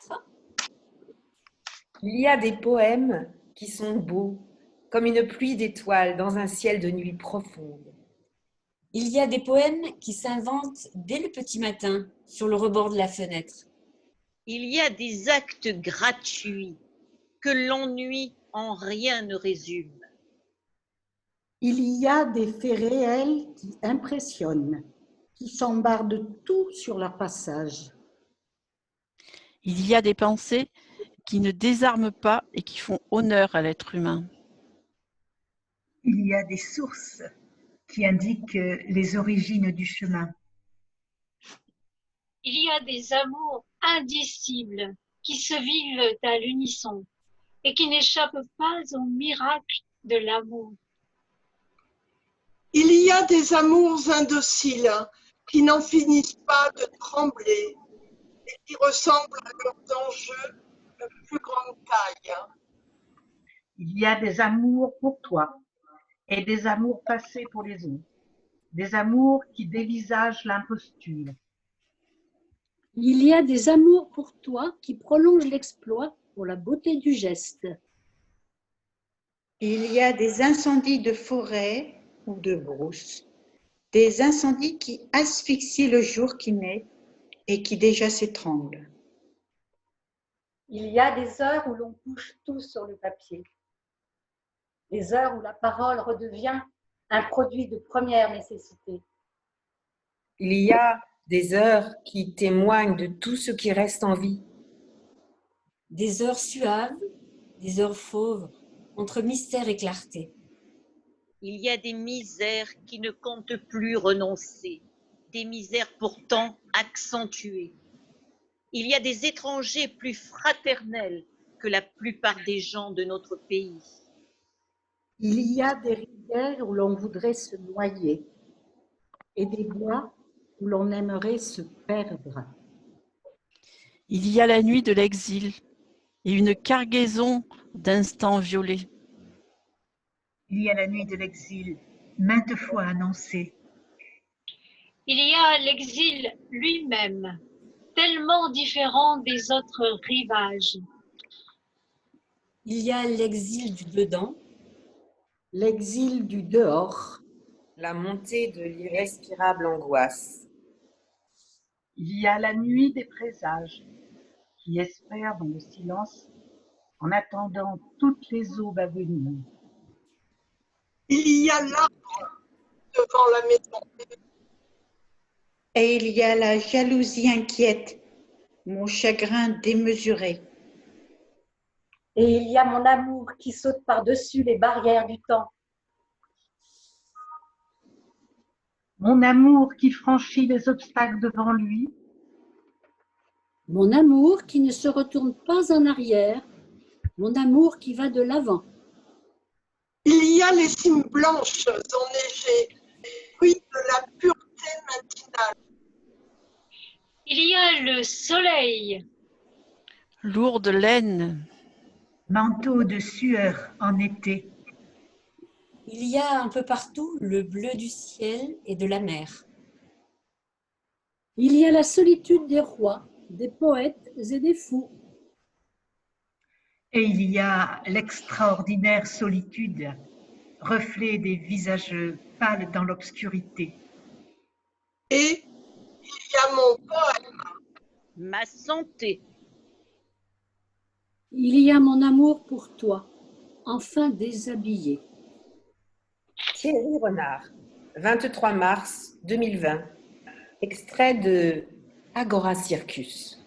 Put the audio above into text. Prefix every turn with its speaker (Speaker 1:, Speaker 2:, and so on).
Speaker 1: 4.
Speaker 2: Il y a des poèmes qui sont beaux, comme une pluie d'étoiles dans un ciel de nuit profonde.
Speaker 1: Il y a des poèmes qui s'inventent dès le petit matin, sur le rebord de la fenêtre.
Speaker 3: Il y a des actes gratuits que l'ennui en rien ne résume.
Speaker 4: Il y a des faits réels qui impressionnent, qui s'embarrent de tout sur leur passage.
Speaker 5: Il y a des pensées qui ne désarment pas et qui font honneur à l'être humain.
Speaker 6: Il y a des sources qui indiquent les origines du chemin.
Speaker 7: Il y a des amours indicibles qui se vivent à l'unisson et qui n'échappent pas au miracle de l'amour.
Speaker 8: Il y a des amours indociles qui n'en finissent pas de trembler et qui ressemblent à leurs enjeux de plus grande taille.
Speaker 9: Il y a des amours pour toi et des amours passés pour les autres, des amours qui dévisagent l'imposture.
Speaker 10: Il y a des amours pour toi qui prolongent l'exploit pour la beauté du geste.
Speaker 11: Il y a des incendies de forêt ou de brousse, des incendies qui asphyxient le jour qui naît et qui déjà s'étrangle.
Speaker 12: Il y a des heures où l'on couche tout sur le papier, des heures où la parole redevient un produit de première nécessité.
Speaker 2: Il y a des heures qui témoignent de tout ce qui reste en vie.
Speaker 1: Des heures suaves, des heures fauves, entre mystère et clarté.
Speaker 3: Il y a des misères qui ne comptent plus renoncer, des misères pourtant accentuées. Il y a des étrangers plus fraternels que la plupart des gens de notre pays.
Speaker 4: Il y a des rivières où l'on voudrait se noyer et des bois où l'on aimerait se perdre.
Speaker 5: Il y a la nuit de l'exil et une cargaison d'instants violets.
Speaker 6: Il y a la nuit de l'exil, maintes fois annoncée.
Speaker 7: Il y a l'exil lui-même, tellement différent des autres rivages.
Speaker 1: Il y a l'exil du dedans,
Speaker 4: l'exil du dehors,
Speaker 2: la montée de l'irrespirable angoisse.
Speaker 9: Il y a la nuit des présages qui espèrent dans le silence en attendant toutes les aubes à venir.
Speaker 8: Il y a l'arbre devant la maison.
Speaker 11: Et il y a la jalousie inquiète, mon chagrin démesuré.
Speaker 12: Et il y a mon amour qui saute par-dessus les barrières du temps.
Speaker 9: Mon amour qui franchit les obstacles devant lui.
Speaker 10: Mon amour qui ne se retourne pas en arrière, mon amour qui va de l'avant.
Speaker 8: Il y a les cimes blanches enneigées, fruits de la pureté matinale.
Speaker 7: Il y a le soleil,
Speaker 5: lourde laine,
Speaker 6: manteau de sueur en été.
Speaker 1: Il y a un peu partout le bleu du ciel et de la mer.
Speaker 10: Il y a la solitude des rois, des poètes et des fous.
Speaker 6: Et il y a l'extraordinaire solitude, reflet des visages pâles dans l'obscurité.
Speaker 8: Et il y a mon poème,
Speaker 3: ma santé.
Speaker 10: Il y a mon amour pour toi, enfin déshabillé.
Speaker 2: Thierry Renard, 23 mars 2020, extrait de Agora Circus.